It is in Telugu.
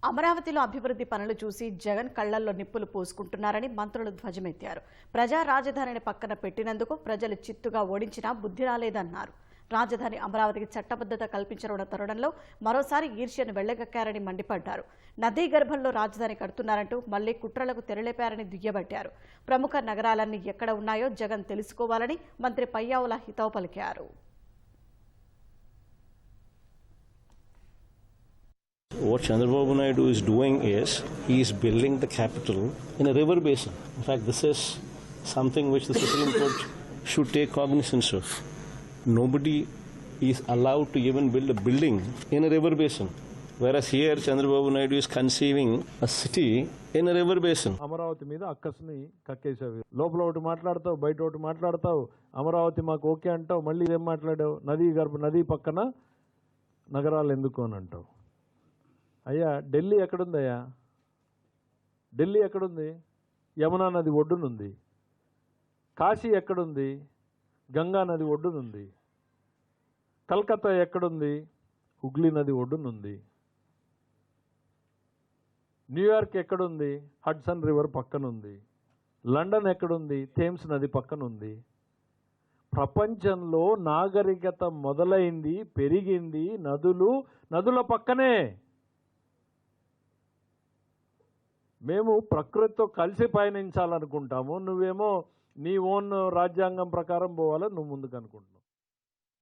అమరావతిలో అభివృద్ధి పనులు చూసి జగన్ కళ్లల్లో నిప్పులు పోసుకుంటున్నారని మంత్రులు ధ్వజమెత్తారు. ప్రజా రాజధానిని పక్కన పెట్టినందుకు ప్రజలు చిత్తుగా ఓడించినా బుద్ధి రాలేదన్నారు. రాజధాని అమరావతికి చట్టబద్ధత కల్పించనున్న తరుణంలో మరోసారి ఈర్ష్యను వెళ్లగక్కారని మండిపడ్డారు. నదీ గర్భంలో రాజధాని కడుతున్నారంటూ మళ్లీ కుట్రలకు తెరలేపారని దుయ్యబట్టారు. ప్రముఖ నగరాలన్నీ ఎక్కడ ఉన్నాయో జగన్ తెలుసుకోవాలని మంత్రి పయ్యావుల హితవు పలికారు. What Chandrababu Naidu is doing is, he is building the capital in a river basin. In fact, this is something which the Supreme Court should take cognizance of. Nobody is allowed to even build a building in a river basin. Whereas here, Chandrababu Naidu is conceiving a city in a river basin. Amaravati మీద అక్కస్ని కక్కేసావు. లోపల ఒకటి మాట్లాడతావు, బయట ఒకటి మాట్లాడతావు. అమరావతి మాకు ఓకే అంటావు, మళ్ళీ ఏం మాట్లాడావు? నదీ పక్కన నగరాలు ఎందుకు అని అంటావు. అయ్యా, ఢిల్లీ ఎక్కడుందయ్యా? ఢిల్లీ ఎక్కడుంది? యమునా నది ఒడ్డునుంది. కాశీ ఎక్కడుంది? గంగా నది ఒడ్డునుంది. కల్కత్తా ఎక్కడుంది? హుగ్లీ నది ఒడ్డునుంది. న్యూయార్క్ ఎక్కడుంది? హడ్సన్ రివర్ పక్కనుంది. లండన్ ఎక్కడుంది? థేమ్స్ నది పక్కనుంది. ప్రపంచంలో నాగరికత మొదలైంది, పెరిగింది నదుల పక్కనే. మేము ప్రకృతితో కలిసి పయనించాలనుకుంటాము, నువ్వేమో నీ ఓన్ రాజ్యాంగం ప్రకారం పోవాలని నువ్వు ముందుకు అనుకుంటున్నావు.